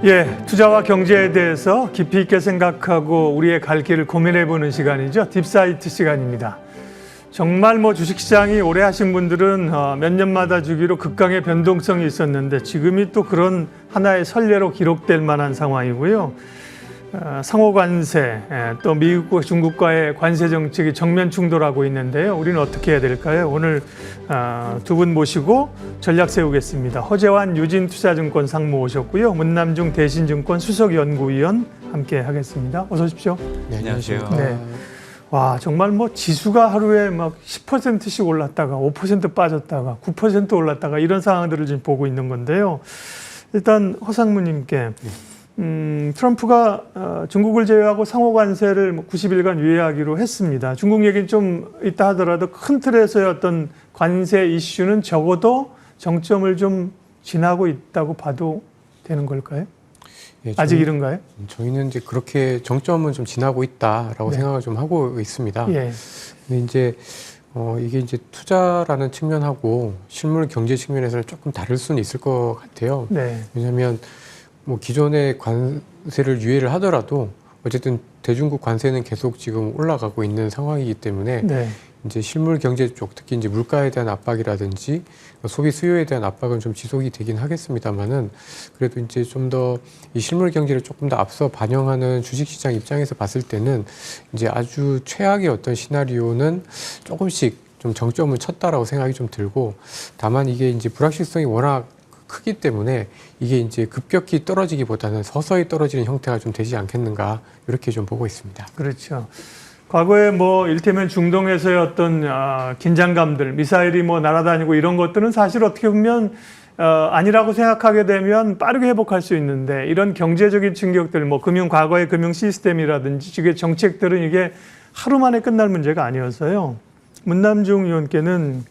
예, 투자와 경제에 대해서 깊이 있게 생각하고 우리의 갈 길을 고민해보는 시간이죠. 딥사이트 시간입니다. 정말 주식시장이 오래 하신 분들은 몇 년마다 주기로 극강의 변동성이 있었는데 지금이 또 그런 하나의 선례로 기록될 만한 상황이고요. 상호 관세, 또 미국과 중국과의 관세 정책이 정면 충돌하고 있는데요. 우리는 어떻게 해야 될까요? 오늘 두 분 모시고 전략 세우겠습니다. 허재환 유진투자증권 상무 오셨고요. 문남중 대신증권 수석연구위원 함께 하겠습니다. 어서 오십시오. 네, 안녕하세요. 네. 와, 정말 지수가 하루에 10%씩 올랐다가 5% 빠졌다가 9% 올랐다가 이런 상황들을 지금 보고 있는 건데요. 일단 허 상무님께 트럼프가 중국을 제외하고 상호 관세를 90일간 유예하기로 했습니다. 중국 얘기는 좀 있다 하더라도 큰 틀에서의 어떤 관세 이슈는 적어도 정점을 좀 지나고 있다고 봐도 되는 걸까요? 예, 아직 이른가요? 저희는 이제 그렇게 정점은 좀 지나고 있다라고 네. 생각을 좀 하고 있습니다. 예. 근데 이제 이게 이제 투자라는 측면하고 실물 경제 측면에서는 조금 다를 수는 있을 것 같아요. 네. 왜냐하면 기존의 관세를 유예를 하더라도 어쨌든 대중국 관세는 계속 지금 올라가고 있는 상황이기 때문에 네. 이제 실물 경제 쪽, 특히 이제 물가에 대한 압박이라든지 소비 수요에 대한 압박은 좀 지속이 되긴 하겠습니다만은 그래도 이제 좀 더 이 실물 경제를 조금 더 앞서 반영하는 주식시장 입장에서 봤을 때는 이제 아주 최악의 어떤 시나리오는 조금씩 좀 정점을 쳤다라고 생각이 좀 들고, 다만 이게 이제 불확실성이 워낙 크기 때문에 이게 이제 급격히 떨어지기보다는 서서히 떨어지는 형태가 좀 되지 않겠는가, 이렇게 좀 보고 있습니다. 그렇죠. 과거에 일테면 중동에서의 어떤 긴장감들, 미사일이 날아다니고 이런 것들은 사실 어떻게 보면 아니라고 생각하게 되면 빠르게 회복할 수 있는데, 이런 경제적인 충격들, 과거의 금융 시스템이라든지 이게 정책들은 이게 하루 만에 끝날 문제가 아니어서요. 문남중 의원께는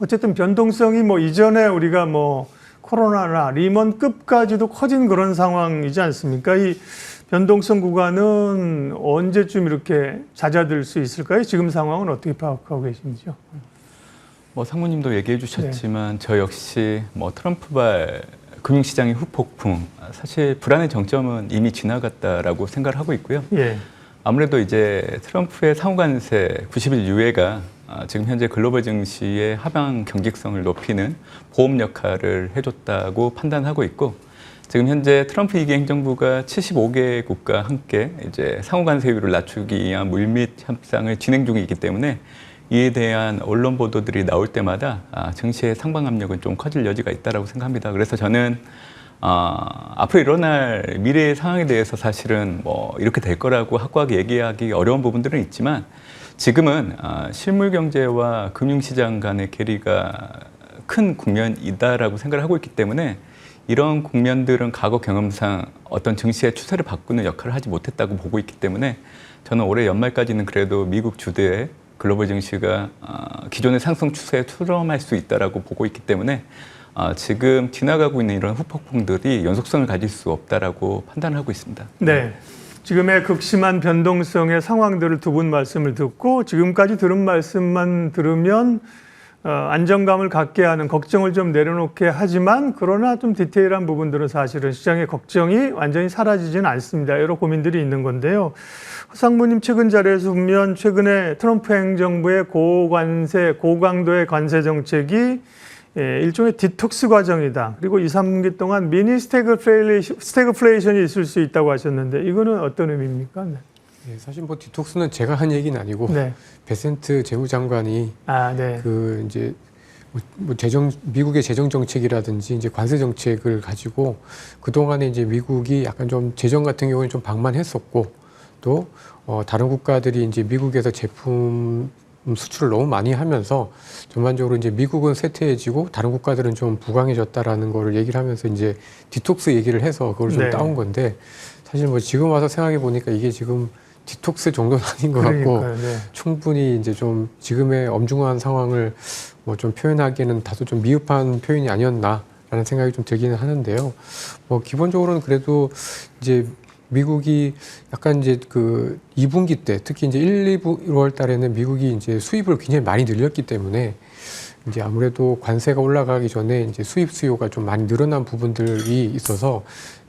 어쨌든 변동성이 이전에 우리가 코로나나 리먼급까지도 커진 그런 상황이지 않습니까? 이 변동성 구간은 언제쯤 이렇게 잦아들 수 있을까요? 지금 상황은 어떻게 파악하고 계신지요? 상무님도 얘기해 주셨지만 저 역시 트럼프발 금융시장의 후폭풍, 사실 불안의 정점은 이미 지나갔다라고 생각을 하고 있고요. 예. 아무래도 이제 트럼프의 상호관세 90일 유예가 지금 현재 글로벌 증시의 하방 경직성을 높이는 보험 역할을 해줬다고 판단하고 있고, 지금 현재 트럼프 2기 행정부가 75개국과 함께 이제 상호관세율을 낮추기 위한 물밑 협상을 진행 중이기 때문에 이에 대한 언론 보도들이 나올 때마다 증시의 상방 압력은 좀 커질 여지가 있다고 생각합니다. 그래서 저는 앞으로 일어날 미래의 상황에 대해서 사실은 이렇게 될 거라고 확고하게 얘기하기 어려운 부분들은 있지만, 지금은 실물 경제와 금융시장 간의 괴리가 큰 국면이다라고 생각을 하고 있기 때문에 이런 국면들은 과거 경험상 어떤 증시의 추세를 바꾸는 역할을 하지 못했다고 보고 있기 때문에 저는 올해 연말까지는 그래도 미국 주도의 글로벌 증시가 기존의 상승 추세에 투ром할 수 있다라고 보고 있기 때문에 지금 지나가고 있는 이런 후폭풍들이 연속성을 가질 수 없다라고 판단을 하고 있습니다. 네. 지금의 극심한 변동성의 상황들을 두 분 말씀을 듣고 지금까지 들은 말씀만 들으면 안정감을 갖게 하는, 걱정을 좀 내려놓게 하지만 그러나 좀 디테일한 부분들은 사실은 시장의 걱정이 완전히 사라지지는 않습니다. 여러 고민들이 있는 건데요. 허 상무님 최근 자료에서 보면 최근에 트럼프 행정부의 고관세, 고강도의 관세 정책이 일종의 디톡스 과정이다. 그리고 2, 3분기 동안 미니 스태그플레이션이 있을 수 있다고 하셨는데 이거는 어떤 의미입니까? 네. 네, 사실 디톡스는 제가 한 얘기는 아니고 네. 베센트 재무장관이 네. 이제 미국의 재정 정책이라든지 이제 관세 정책을 가지고 그 동안에 이제 미국이 약간 좀 재정 같은 경우는 좀 방만했었고, 또 다른 국가들이 이제 미국에서 제품 수출을 너무 많이 하면서 전반적으로 이제 미국은 쇠퇴해지고 다른 국가들은 좀 부강해졌다라는 거를 얘기를 하면서 이제 디톡스 얘기를 해서 그걸 좀 네. 따온 건데, 사실 지금 와서 생각해 보니까 이게 지금 디톡스 정도는 아닌 것 같고, 네. 충분히 이제 좀 지금의 엄중한 상황을 좀 표현하기에는 다소 좀 미흡한 표현이 아니었나라는 생각이 좀 들기는 하는데요. 기본적으로는 그래도 이제 미국이 약간 이제 2분기 때, 특히 이제 1, 2월 달에는 미국이 이제 수입을 굉장히 많이 늘렸기 때문에 이제 아무래도 관세가 올라가기 전에 이제 수입 수요가 좀 많이 늘어난 부분들이 있어서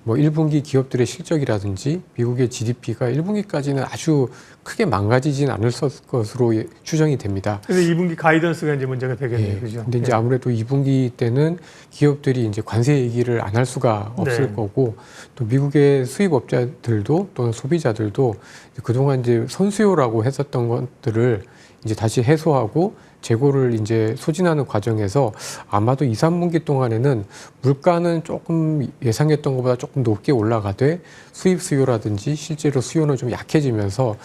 뭐 1분기 기업들의 실적이라든지 미국의 GDP가 1분기까지는 아주 크게 망가지진 않을 것으로 추정이 됩니다. 그래서 2분기 가이던스가 이제 문제가 되겠네요. 예. 그죠? 근데 이제 아무래도 2분기 때는 기업들이 이제 관세 얘기를 안 할 수가 없을 네. 거고 또 미국의 수입업자들도 또는 소비자들도 그동안 이제 선수요라고 했었던 것들을 이제 다시 해소하고 재고를 이제 소진하는 과정에서 아마도 2, 3분기 동안에는 물가는 조금 예상했던 것보다 조금 높게 올라가되 수입 수요라든지 실제로 수요는 좀 약해지면서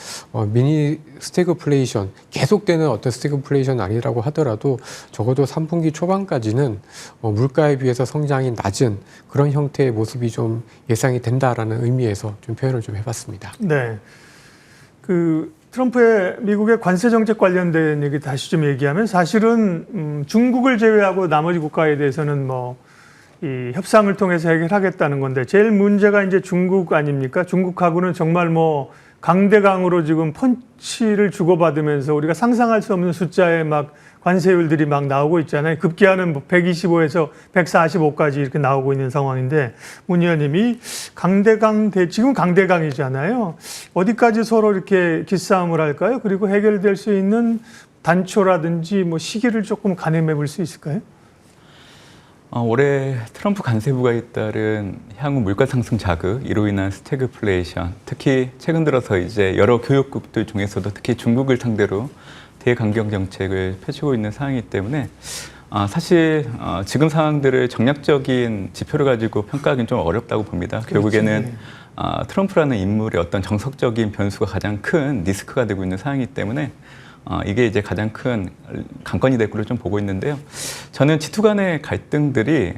미니 스태그플레이션, 계속되는 어떤 스태그플레이션 아니라고 하더라도 적어도 3분기 초반까지는 물가에 비해서 성장이 낮은 그런 형태의 모습이 좀 예상이 된다라는 의미에서 좀 표현을 좀 해봤습니다. 네. 트럼프의 미국의 관세 정책 관련된 얘기 다시 좀 얘기하면 사실은 중국을 제외하고 나머지 국가에 대해서는 이 협상을 통해서 해결하겠다는 건데 제일 문제가 이제 중국 아닙니까? 중국하고는 정말 강대강으로 지금 펀치를 주고받으면서 우리가 상상할 수 없는 숫자의 관세율들이 나오고 있잖아요. 급기야는 125에서 145까지 이렇게 나오고 있는 상황인데 문 의원님이 지금 강대강이잖아요. 어디까지 서로 이렇게 기싸움을 할까요? 그리고 해결될 수 있는 단초라든지 시기를 조금 가늠해 볼 수 있을까요? 올해 트럼프 관세부가 따른 향후 물가 상승 자극, 이로 인한 스태그플레이션, 특히 최근 들어서 이제 여러 교역국들 중에서도 특히 중국을 상대로 대강경 정책을 펼치고 있는 상황이기 때문에 사실 지금 상황들을 정략적인 지표를 가지고 평가하기는 좀 어렵다고 봅니다. 그렇지. 결국에는 트럼프라는 인물의 어떤 정석적인 변수가 가장 큰 리스크가 되고 있는 상황이기 때문에 이게 이제 가장 큰 관건이 될 걸로 좀 보고 있는데요. 저는 G2 간의 갈등들이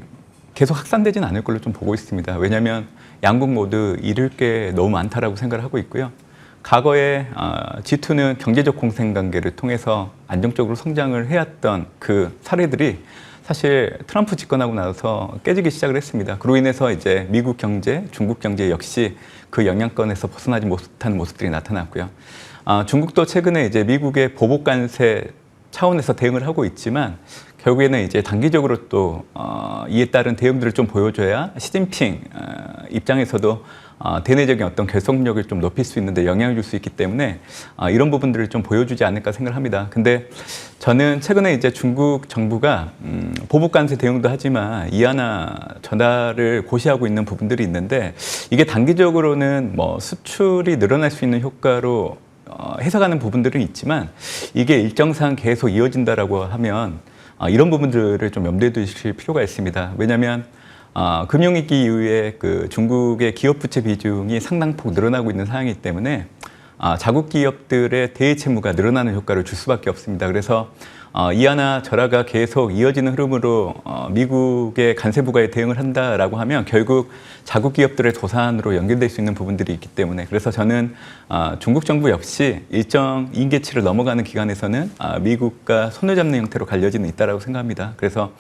계속 확산되지는 않을 걸로 좀 보고 있습니다. 왜냐하면 양국 모두 잃을 게 너무 많다라고 생각을 하고 있고요. 과거에 G2는 경제적 공생관계를 통해서 안정적으로 성장을 해왔던 그 사례들이 사실 트럼프 집권하고 나서 깨지기 시작을 했습니다. 그로 인해서 이제 미국 경제, 중국 경제 역시 그 영향권에서 벗어나지 못하는 모습들이 나타났고요. 중국도 최근에 이제 미국의 보복 관세 차원에서 대응을 하고 있지만 결국에는 이제 단기적으로 또 이에 따른 대응들을 좀 보여줘야 시진핑 입장에서도 대내적인 어떤 결속력을 좀 높일 수 있는데 영향을 줄 수 있기 때문에 이런 부분들을 좀 보여주지 않을까 생각을 합니다. 근데 저는 최근에 이제 중국 정부가 보복 관세 대응도 하지만 이하나 전화를 고시하고 있는 부분들이 있는데 이게 단기적으로는 수출이 늘어날 수 있는 효과로 해석하는 부분들은 있지만 이게 일정상 계속 이어진다라고 하면 이런 부분들을 좀 염두에 두실 필요가 있습니다. 왜냐하면 금융위기 이후에 그 중국의 기업 부채 비중이 상당폭 늘어나고 있는 상황이기 때문에 자국 기업들의 대외 채무가 늘어나는 효과를 줄 수밖에 없습니다. 그래서 이하나 절하가 계속 이어지는 흐름으로 미국의 관세 부과에 대응을 한다라고 하면 결국 자국 기업들의 도산으로 연결될 수 있는 부분들이 있기 때문에 그래서 저는 중국 정부 역시 일정 임계치를 넘어가는 기간에서는 미국과 손을 잡는 형태로 갈려지는 있다라고 생각합니다. 그래서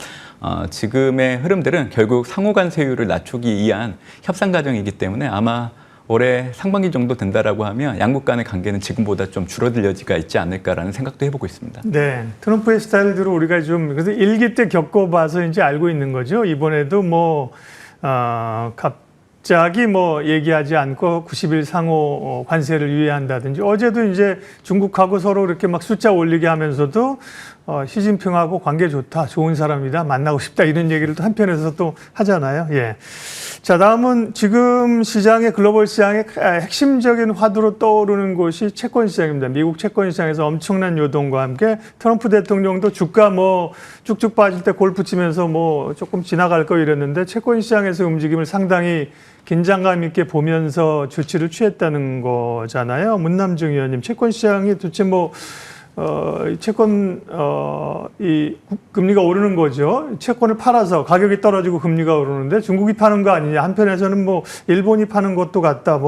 지금의 흐름들은 결국 상호 관세율을 낮추기 위한 협상 과정이기 때문에 아마 올해 상반기 정도 된다라고 하면 양국 간의 관계는 지금보다 좀 줄어들 여지가 있지 않을까라는 생각도 해보고 있습니다. 네, 트럼프의 스타일대로 우리가 그래서 일기 때 겪어봐서 이제 알고 있는 거죠. 이번에도 갑자기 얘기하지 않고 90일 상호 관세를 유예한다든지 어제도 이제 중국하고 서로 이렇게 숫자 올리게 하면서도 시진핑하고 관계 좋다, 좋은 사람이다, 만나고 싶다 이런 얘기를 또 한편에서 또 하잖아요. 예. 자, 다음은 지금 글로벌 시장의 핵심적인 화두로 떠오르는 곳이 채권 시장입니다. 미국 채권 시장에서 엄청난 요동과 함께 트럼프 대통령도 주가 쭉쭉 빠질 때 골프 치면서 조금 지나갈 거 이랬는데 채권 시장에서 움직임을 상당히 긴장감 있게 보면서 조치를 취했다는 거잖아요. 문남중 의원님, 채권 시장이 도대체 이 금리가 오르는 거죠. 채권을 팔아서 가격이 떨어지고 금리가 오르는데 중국이 파는 거 아니냐. 한편에서는 일본이 파는 것도 같다.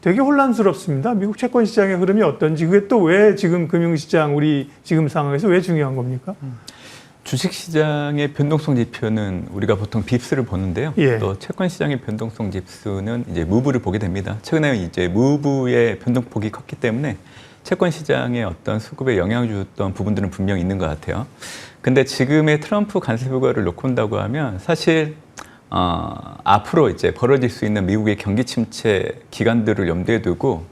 되게 혼란스럽습니다. 미국 채권 시장의 흐름이 어떤지 그게 또 왜 지금 금융시장 우리 지금 상황에서 왜 중요한 겁니까? 주식시장의 변동성 지표는 우리가 보통 빕스를 보는데요. 예. 또 채권시장의 변동성 지수는 이제 무브를 보게 됩니다. 최근에 이제 무브의 변동폭이 컸기 때문에 채권 시장에 어떤 수급에 영향을 줬던 부분들은 분명히 있는 것 같아요. 근데 지금의 트럼프 관세 부과를 놓고 본다고 하면 사실 앞으로 이제 벌어질 수 있는 미국의 경기 침체 기간들을 염두에 두고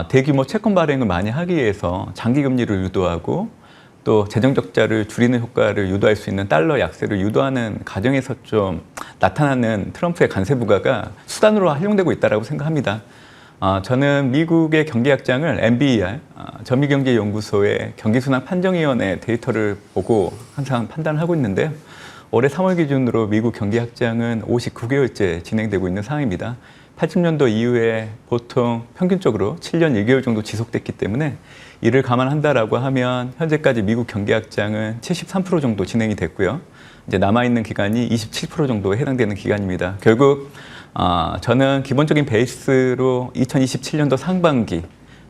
대규모 채권 발행을 많이 하기 위해서 장기 금리를 유도하고 또 재정 적자를 줄이는 효과를 유도할 수 있는 달러 약세를 유도하는 과정에서 좀 나타나는 트럼프의 관세 부과가 수단으로 활용되고 있다고 생각합니다. 저는 미국의 경기약장을 NBER, 전미경제연구소의 경기순환 판정위원회 데이터를 보고 항상 판단을 하고 있는데요. 올해 3월 기준으로 미국 경기약장은 59개월째 진행되고 있는 상황입니다. 80년도 이후에 보통 평균적으로 7년 1개월 정도 지속됐기 때문에 이를 감안한다라고 하면 현재까지 미국 경기약장은 73% 정도 진행이 됐고요. 이제 남아있는 기간이 27% 정도에 해당되는 기간입니다. 결국 저는 기본적인 베이스로 2027년도 상반기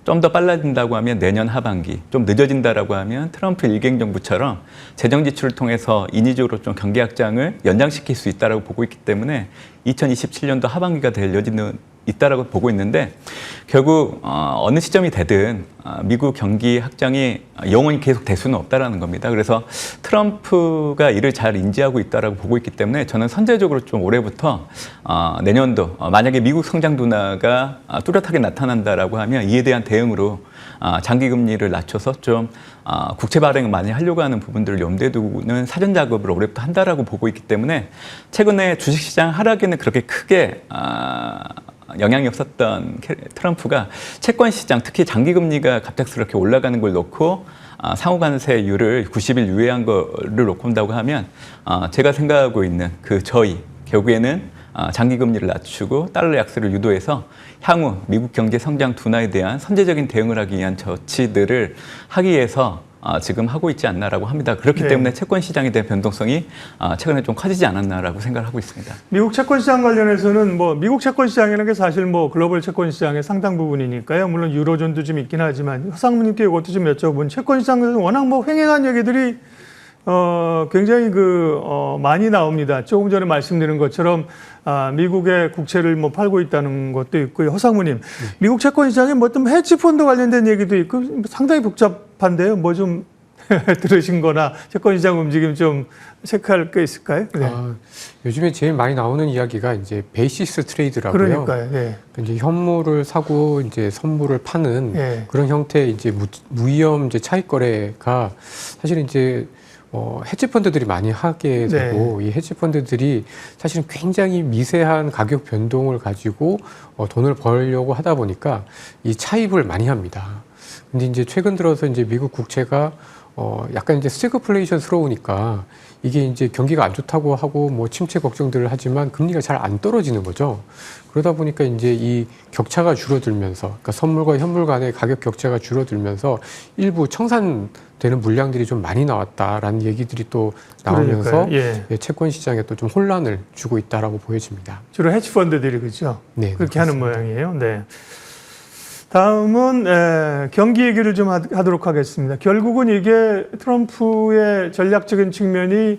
좀 더 빨라진다고 하면 내년 하반기, 좀 늦어진다라고 하면 트럼프 일개 정부처럼 재정 지출을 통해서 인위적으로 좀 경기 확장을 연장시킬 수 있다라고 보고 있기 때문에 2027년도 하반기가 될 여지는 있다라고 보고 있는데 결국 어느 시점이 되든 미국 경기 확장이 영원히 계속 될 수는 없다라는 겁니다. 그래서 트럼프가 이를 잘 인지하고 있다라고 보고 있기 때문에 저는 선제적으로 좀 올해부터 내년도 만약에 미국 성장 둔화가 뚜렷하게 나타난다라고 하면 이에 대한 대응으로 장기 금리를 낮춰서 좀 국채 발행을 많이 하려고 하는 부분들을 염두에 두고는 사전 작업을 올해부터 한다라고 보고 있기 때문에 최근에 주식시장 하락에는 그렇게 크게 영향이 없었던 트럼프가 채권 시장, 특히 장기 금리가 갑작스럽게 올라가는 걸 놓고 상호관세율을 90일 유예한 거를 놓고 본다고 하면 제가 생각하고 있는 그 저희 결국에는 장기 금리를 낮추고 달러 약세를 유도해서 향후 미국 경제 성장 둔화에 대한 선제적인 대응을 하기 위한 조치들을 하기 위해서 지금 하고 있지 않나라고 합니다. 그렇기 네. 때문에 채권 시장에 대한 변동성이 최근에 좀 커지지 않았나라고 생각을 하고 있습니다. 미국 채권 시장 관련해서는 미국 채권 시장이라는 게 사실 글로벌 채권 시장의 상당 부분이니까요. 물론 유로존도 좀 있긴 하지만 허상무님께 이것도 좀 여쭤본 채권 시장에서 워낙 횡행한 얘기들이 굉장히 많이 나옵니다. 조금 전에 말씀드린 것처럼 미국의 국채를 팔고 있다는 것도 있고요. 허상무님, 미국 채권 시장에 어떤 헤지펀드 관련된 얘기도 있고 상당히 복잡한데요. 좀 들으신 거나 채권 시장 움직임 좀 체크할 게 있을까요? 네. 요즘에 제일 많이 나오는 이야기가 이제 베이시스 트레이드라고요. 그러니까요. 네. 이제 현물을 사고 이제 선물을 파는 네. 그런 형태의 이제 무위험 이제 차익 거래가 사실 이제 헤지펀드들이 많이 하게 되고 이 헤지펀드들이 사실은 굉장히 미세한 가격 변동을 가지고 돈을 벌려고 하다 보니까 이 차입을 많이 합니다. 근데 이제 최근 들어서 이제 미국 국채가 약간 이제 스태그플레이션스러우니까 이게 이제 경기가 안 좋다고 하고 침체 걱정들을 하지만 금리가 잘 안 떨어지는 거죠. 그러다 보니까 이제 이 격차가 줄어들면서, 그러니까 선물과 현물 간의 가격 격차가 줄어들면서 일부 청산되는 물량들이 좀 많이 나왔다라는 얘기들이 또 나오면서 채권 시장에 또 좀 혼란을 주고 있다라고 보여집니다. 주로 헤지펀드들이 그렇죠. 네, 그렇게 그렇습니다. 하는 모양이에요. 네. 다음은 경기 얘기를 좀 하도록 하겠습니다. 결국은 이게 트럼프의 전략적인 측면이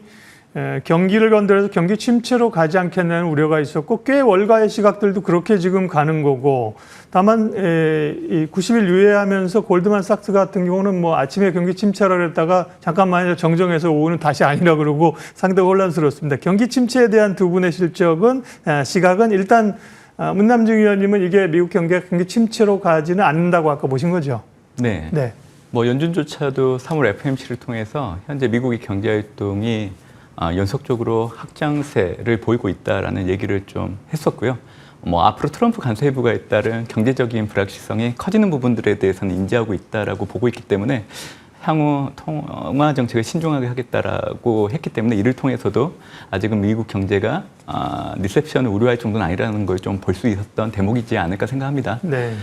경기를 건드려서 경기 침체로 가지 않겠냐는 우려가 있었고 꽤 월가의 시각들도 그렇게 지금 가는 거고 다만 이 90일 유예하면서 골드만삭스 같은 경우는 아침에 경기 침체라 그랬다가 잠깐만 정정해서 오후는 다시 아니라 그러고 상당히 혼란스럽습니다. 경기 침체에 대한 두 분의 시각은 일단 문남중 의원님은 이게 미국 경기가 경기 침체로 가지는 않는다고 아까 보신 거죠? 네. 네. 연준조차도 3월 FOMC를 통해서 현재 미국의 경제 활동이 연속적으로 확장세를 보이고 있다라는 얘기를 좀 했었고요. 앞으로 트럼프 관세부과에 따른 경제적인 불확실성이 커지는 부분들에 대해서는 인지하고 있다라고 보고 있기 때문에 향후 통화 정책을 신중하게 하겠다라고 했기 때문에 이를 통해서도 아직은 미국 경제가 리세션을 우려할 정도는 아니라는 걸 좀 볼 수 있었던 대목이지 않을까 생각합니다. 네.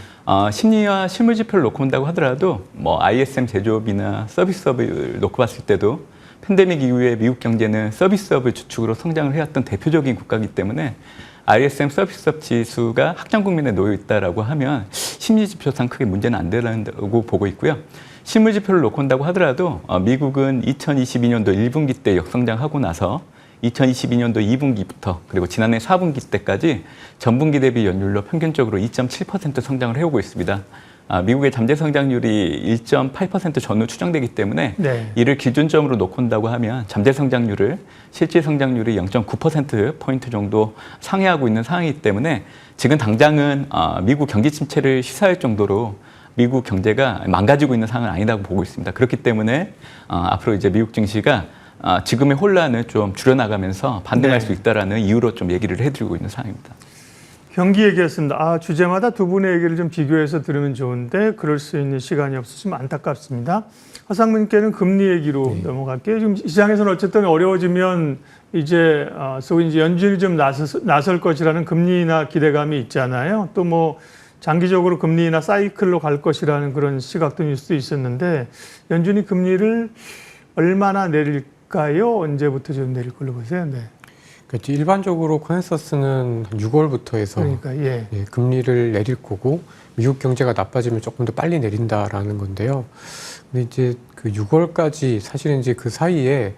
심리와 실물 지표를 놓고 본다고 하더라도 ISM 제조업이나 서비스업을 놓고 봤을 때도 팬데믹 이후에 미국 경제는 서비스업을 주축으로 성장을 해왔던 대표적인 국가이기 때문에 ISM 서비스업 지수가 확장 국면에 놓여 있다라고 하면 심리 지표상 크게 문제는 안 된다고 보고 있고요. 실물 지표를 놓고 본다고 하더라도 미국은 2022년도 1분기 때 역성장하고 나서 2022년도 2분기부터 그리고 지난해 4분기 때까지 전분기 대비 연율로 평균적으로 2.7% 성장을 해오고 있습니다. 미국의 잠재 성장률이 1.8% 전후 추정되기 때문에 네. 이를 기준점으로 놓고 본다고 하면 잠재 성장률을 실질 성장률이 0.9%포인트 정도 상회하고 있는 상황이기 때문에 지금 당장은 미국 경기 침체를 시사할 정도로 미국 경제가 망가지고 있는 상황은 아니라고 보고 있습니다. 그렇기 때문에 앞으로 이제 미국 증시가 지금의 혼란을 좀 줄여나가면서 반등할 네. 수 있다라는 이유로 좀 얘기를 해드리고 있는 상황입니다. 경기 얘기했습니다. 주제마다 두 분의 얘기를 좀 비교해서 들으면 좋은데 그럴 수 있는 시간이 없으시면 안타깝습니다. 허상무님께는 금리 얘기로 넘어갈게요. 지금 시장에서는 어쨌든 어려워지면 이제 소위 이제 연준이 좀 나설 것이라는 금리 인하 기대감이 있잖아요. 또 뭐 장기적으로 금리 인하 사이클로 갈 것이라는 그런 시각도 뉴스도 있었는데 연준이 금리를 얼마나 내릴까요? 언제부터 좀 내릴 걸로 보세요? 네. 그러니까 일반적으로 컨센서스는 6월부터 해서 그러니까 예. 금리를 내릴 거고 미국 경제가 나빠지면 조금 더 빨리 내린다라는 건데요. 근데 이제 그 6월까지 사실은 이제 그 사이에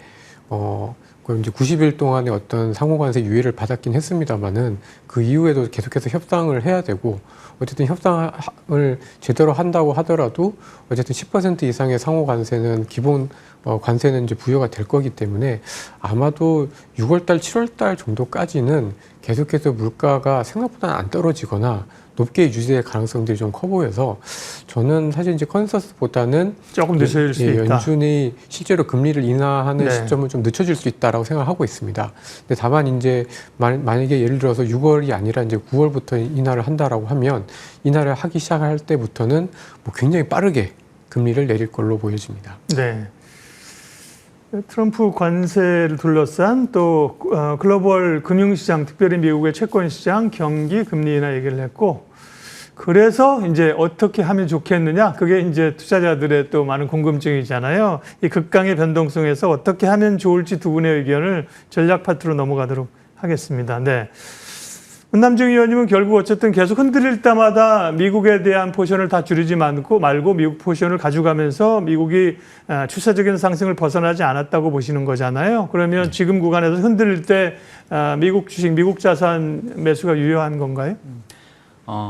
그 이제 90일 동안의 어떤 상호관세 유예를 받았긴 했습니다만은 그 이후에도 계속해서 협상을 해야 되고 어쨌든 협상을 제대로 한다고 하더라도 어쨌든 10% 이상의 상호관세는 기본 관세는 이제 부여가 될 거기 때문에 아마도 6월달, 7월달 정도까지는 계속해서 물가가 생각보다 안 떨어지거나 높게 유지될 가능성들이 좀 커 보여서 저는 사실 이제 컨센서스보다는 조금 늦어질 수 있다. 연준이 실제로 금리를 인하하는 네. 시점을 좀 늦춰질 수 있다라고 생각하고 있습니다. 근데 다만 이제 만약에 예를 들어서 6월이 아니라 이제 9월부터 인하를 한다라고 하면 인하를 하기 시작할 때부터는 뭐 굉장히 빠르게 금리를 내릴 걸로 보여집니다. 네. 트럼프 관세를 둘러싼 또 글로벌 금융시장, 특별히 미국의 채권시장, 경기, 금리 인하 얘기를 했고 그래서 이제 어떻게 하면 좋겠느냐? 그게 이제 투자자들의 또 많은 궁금증이잖아요. 이 극강의 변동성에서 어떻게 하면 좋을지 두 분의 의견을 전략 파트로 넘어가도록 하겠습니다. 네. 문남중 의원님은 결국 어쨌든 계속 흔들릴 때마다 미국에 대한 포션을 다 줄이지 말고 미국 포션을 가져가면서 미국이 추세적인 상승을 벗어나지 않았다고 보시는 거잖아요. 그러면 지금 구간에서 흔들릴 때 미국 주식, 미국 자산 매수가 유효한 건가요?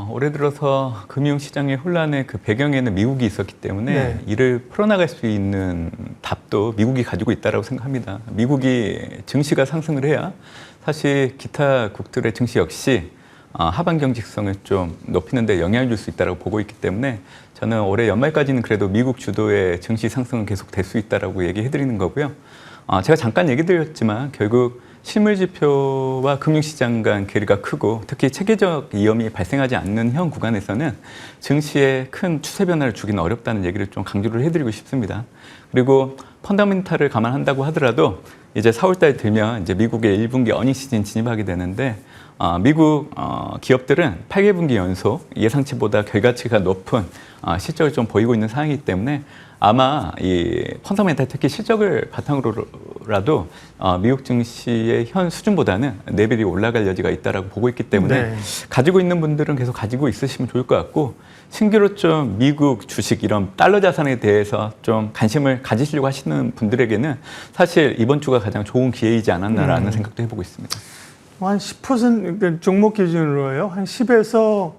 올해 들어서 금융시장의 혼란의 그 배경에는 미국이 있었기 때문에 네. 이를 풀어나갈 수 있는 답도 미국이 가지고 있다고 생각합니다. 미국이 증시가 상승을 해야 사실 기타 국들의 증시 역시 하반 경직성을 좀 높이는 데 영향을 줄 수 있다고 보고 있기 때문에 저는 올해 연말까지는 그래도 미국 주도의 증시 상승은 계속 될 수 있다고 얘기해 드리는 거고요. 제가 잠깐 얘기 드렸지만 결국 실물 지표와 금융시장 간 괴리가 크고 특히 체계적 위험이 발생하지 않는 현 구간에서는 증시에 큰 추세 변화를 주기는 어렵다는 얘기를 좀 강조를 해드리고 싶습니다. 그리고 펀더멘탈을 감안한다고 하더라도 이제 4월달 되면 이제 미국의 1분기 어닝 시즌 진입하게 되는데 미국 기업들은 8개분기 연속 예상치보다 결과치가 높은 실적을 좀 보이고 있는 상황이기 때문에 아마 이 펀더멘탈 특히 실적을 바탕으로라도 미국 증시의 현 수준보다는 레벨이 올라갈 여지가 있다라고 보고 있기 때문에 네. 가지고 있는 분들은 계속 가지고 있으시면 좋을 것 같고 신규로 좀 미국 주식 이런 달러 자산에 대해서 좀 관심을 가지시려고 하시는 분들에게는 사실 이번 주가 가장 좋은 기회이지 않았나라는 생각도 해보고 있습니다. 한 10% 그러니까 종목 기준으로요. 한 10에서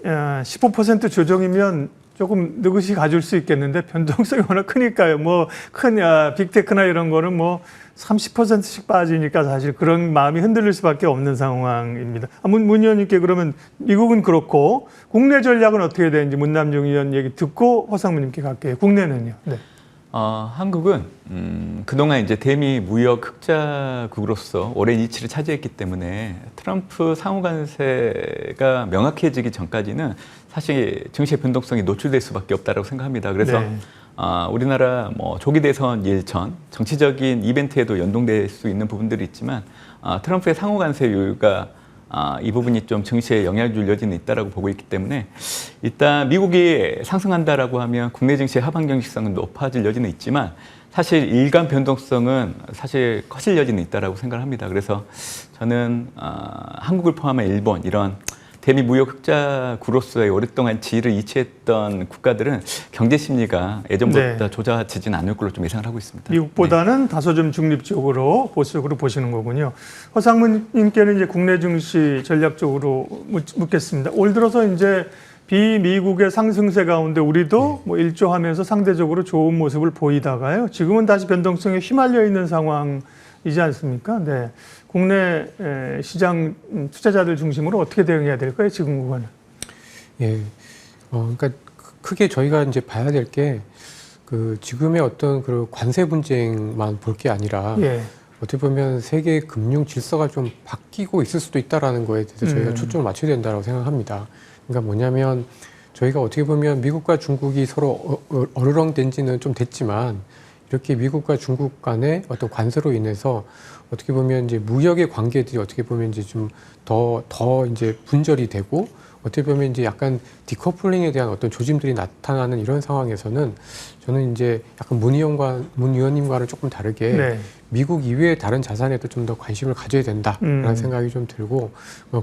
15% 조정이면 조금 느긋이 가질 수 있겠는데 변동성이 워낙 크니까요. 뭐 큰 빅테크나 이런 거는 뭐 30%씩 빠지니까 사실 그런 마음이 흔들릴 수밖에 없는 상황입니다. 문 의원님께 그러면 미국은 그렇고 국내 전략은 어떻게 되는지 문남중 의원 얘기 듣고 허상무님께 갈게요. 국내는요. 네. 한국은 그동안 이제 대미 무역 흑자국으로서 오랜 위치를 차지했기 때문에 트럼프 상호관세가 명확해지기 전까지는 사실 증시의 변동성이 노출될 수밖에 없다고 생각합니다. 그래서 네. 우리나라 뭐 조기 대선 일전 정치적인 이벤트에도 연동될 수 있는 부분들이 있지만 트럼프의 상호관세율과 이 부분이 좀 증시에 영향을 줄 여지는 있다라고 보고 있기 때문에 일단 미국이 상승한다라고 하면 국내 증시의 하반 경직성은 높아질 여지는 있지만 사실 일간 변동성은 사실 커질 여지는 있다라고 생각을 합니다. 그래서 저는 한국을 포함한 일본 이런 대미 무역 흑자국으로서의 오랫동안 지위를 이취했던 국가들은 경제 심리가 예전보다 네. 조잡해지진 않을 걸로 좀 예상을 하고 있습니다. 미국보다는 다소 좀 중립적으로 보수적으로 보시는 거군요. 허상무님께는 이제 국내 증시 전략적으로 묻겠습니다. 올 들어서 이제 비미국의 상승세 가운데 우리도 뭐 일조하면서 상대적으로 좋은 모습을 보이다가요. 지금은 다시 변동성에 휘말려 있는 상황이지 않습니까? 네. 국내 시장 투자자들 중심으로 어떻게 대응해야 될까요? 지금 구간은. 예. 그러니까 크게 저희가 이제 봐야 될 게 그 지금의 어떤 그 관세 분쟁만 볼 게 아니라 예. 어떻게 보면 세계 금융 질서가 좀 바뀌고 있을 수도 있다라는 거에 대해서 저희가 초점을 맞춰야 된다고 생각합니다. 그러니까 뭐냐면 저희가 어떻게 보면 미국과 중국이 서로 어르렁댄 지는 좀 됐지만 이렇게 미국과 중국 간의 어떤 관세로 인해서 어떻게 보면 이제 무역의 관계들이 어떻게 보면 이제 좀 더 이제 분절이 되고 어떻게 보면 이제 약간 디커플링에 대한 어떤 조짐들이 나타나는 이런 상황에서는 저는 이제 약간 문 의원님과는 조금 다르게 네. 미국 이외의 다른 자산에도 좀 더 관심을 가져야 된다라는 생각이 좀 들고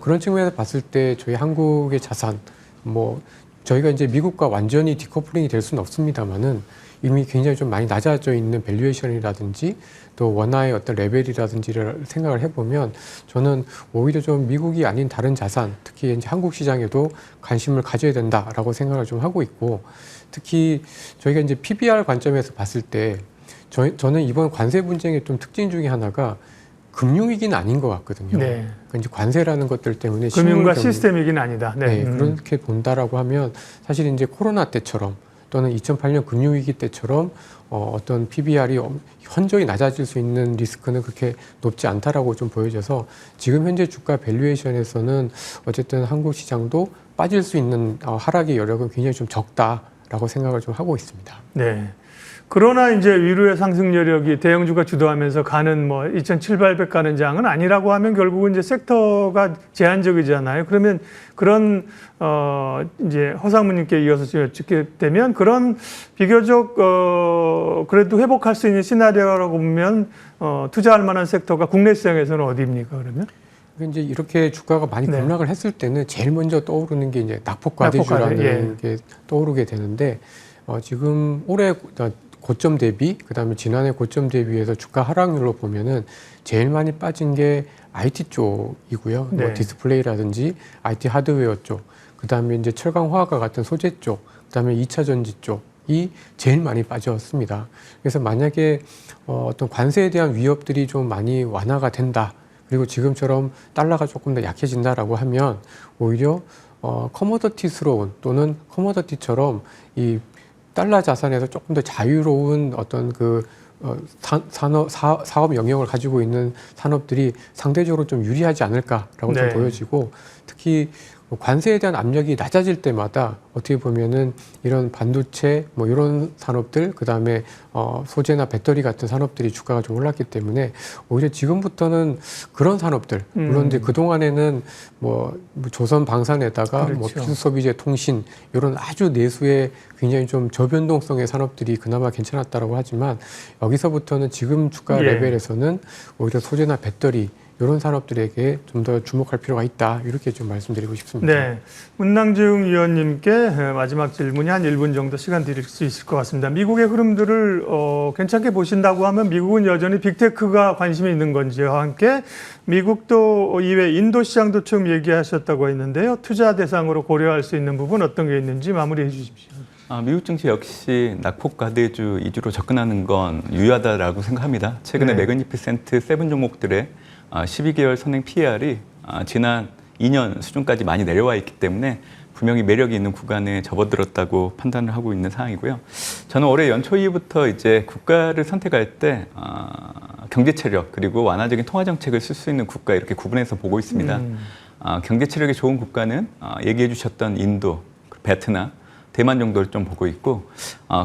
그런 측면에서 봤을 때 저희 한국의 자산 뭐 저희가 이제 미국과 완전히 디커플링이 될 수는 없습니다만은 이미 굉장히 좀 많이 낮아져 있는 밸류에이션이라든지 또 원화의 어떤 레벨이라든지를 생각을 해보면 저는 오히려 좀 미국이 아닌 다른 자산, 특히 이제 한국 시장에도 관심을 가져야 된다라고 생각을 좀 하고 있고 특히 저희가 이제 PBR 관점에서 봤을 때 저는 이번 관세 분쟁의 좀 특징 중에 하나가 금융위기는 아닌 것 같거든요. 네. 그러니까 이제 관세라는 것들 때문에 금융과 시스템 위기는 아니다. 네. 그렇게 본다라고 하면 사실 이제 코로나 때처럼 또는 2008년 금융위기 때처럼 어떤 PBR이 현저히 낮아질 수 있는 리스크는 그렇게 높지 않다라고 좀 보여져서 지금 현재 주가 밸류에이션에서는 어쨌든 한국 시장도 빠질 수 있는 하락의 여력은 굉장히 좀 적다라고 생각을 좀 하고 있습니다. 네. 그러나 이제 위로의 상승 여력이 대형주가 주도하면서 가는 뭐 2,700 가는 장은 아니라고 하면 결국은 이제 섹터가 제한적이잖아요. 그러면 그런 이제 허상무님께 이어서 여쭙게 되면 그런 비교적 그래도 회복할 수 있는 시나리오라고 보면 투자할 만한 섹터가 국내 시장에서는 어디입니까 그러면? 이제 이렇게 주가가 많이 네. 급락을 했을 때는 제일 먼저 떠오르는 게 이제 낙폭과대주라는 게 떠오르게 되는데 지금 올해 고점 대비 그다음에 지난해 고점 대비해서 주가 하락률로 보면은 제일 많이 빠진 게 IT 쪽이고요. 네. 뭐 디스플레이라든지 IT 하드웨어 쪽, 그다음에 이제 철강 화학과 같은 소재 쪽, 그다음에 2차 전지 쪽이 제일 많이 빠졌습니다. 그래서 만약에 어떤 관세에 대한 위협들이 좀 많이 완화가 된다. 그리고 지금처럼 달러가 조금 더 약해진다라고 하면 오히려 커머더티스러운 또는 커머더티처럼 이 달러 자산에서 조금 더 자유로운 어떤 그 사업 영역을 가지고 있는 산업들이 상대적으로 좀 유리하지 않을까라고 네. 좀 보여지고 특히 관세에 대한 압력이 낮아질 때마다 어떻게 보면은 이런 반도체 뭐 이런 산업들 그다음에 소재나 배터리 같은 산업들이 주가가 좀 올랐기 때문에 오히려 지금부터는 그런 산업들 물론 이제 그동안에는 뭐 조선 방산에다가 그렇죠. 뭐 필수 소비재 통신 이런 아주 내수의 굉장히 좀 저변동성의 산업들이 그나마 괜찮았다라고 하지만 여기서부터는 지금 주가 예. 레벨에서는 오히려 소재나 배터리 이런 산업들에게 좀 더 주목할 필요가 있다. 이렇게 좀 말씀드리고 싶습니다. 네. 문낭중 위원님께 마지막 질문이 한 1분 정도 시간 드릴 수 있을 것 같습니다. 미국의 흐름들을 괜찮게 보신다고 하면 미국은 여전히 빅테크가 관심이 있는 건지와 함께 미국도 이외 인도 시장도 처음 얘기하셨다고 했는데요. 투자 대상으로 고려할 수 있는 부분 어떤 게 있는지 마무리해 주십시오. 미국 증시 역시 낙폭 과대주 위주로 접근하는 건 유효하다라고 생각합니다. 최근에 네. 매그니피센트 7 종목들의 12개월 선행 PER이 지난 2년 수준까지 많이 내려와 있기 때문에 분명히 매력이 있는 구간에 접어들었다고 판단을 하고 있는 상황이고요. 저는 올해 연초 이후부터 이제 국가를 선택할 때 경제 체력 그리고 완화적인 통화 정책을 쓸 수 있는 국가 이렇게 구분해서 보고 있습니다. 경제 체력이 좋은 국가는 얘기해 주셨던 인도, 베트남, 대만 정도를 좀 보고 있고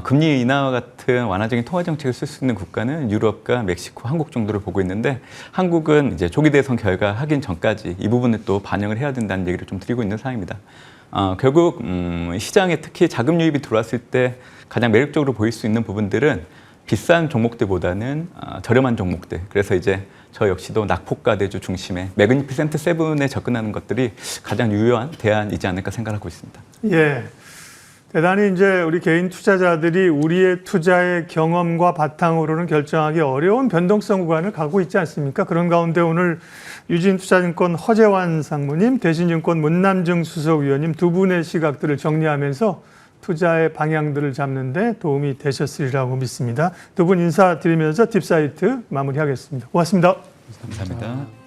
금리 인하와 같은 완화적인 통화 정책을 쓸 수 있는 국가는 유럽과 멕시코, 한국 정도를 보고 있는데 한국은 이제 조기 대선 결과 확인 전까지 이 부분을 또 반영을 해야 된다는 얘기를 좀 드리고 있는 상황입니다. 결국 시장에 특히 자금 유입이 들어왔을 때 가장 매력적으로 보일 수 있는 부분들은 비싼 종목들보다는 저렴한 종목들. 그래서 이제 저 역시도 낙폭과대주 중심의 매그니피센트 7에 접근하는 것들이 가장 유효한 대안이지 않을까 생각하고 있습니다. 예. 대단히 이제 우리 개인 투자자들이 우리의 투자의 경험과 바탕으로는 결정하기 어려운 변동성 구간을 가고 있지 않습니까? 그런 가운데 오늘 유진투자증권 허재환 상무님, 대신증권 문남중 수석위원님 두 분의 시각들을 정리하면서 투자의 방향들을 잡는 데 도움이 되셨으리라고 믿습니다. 두 분 인사드리면서 딥사이트 마무리하겠습니다. 고맙습니다. 감사합니다.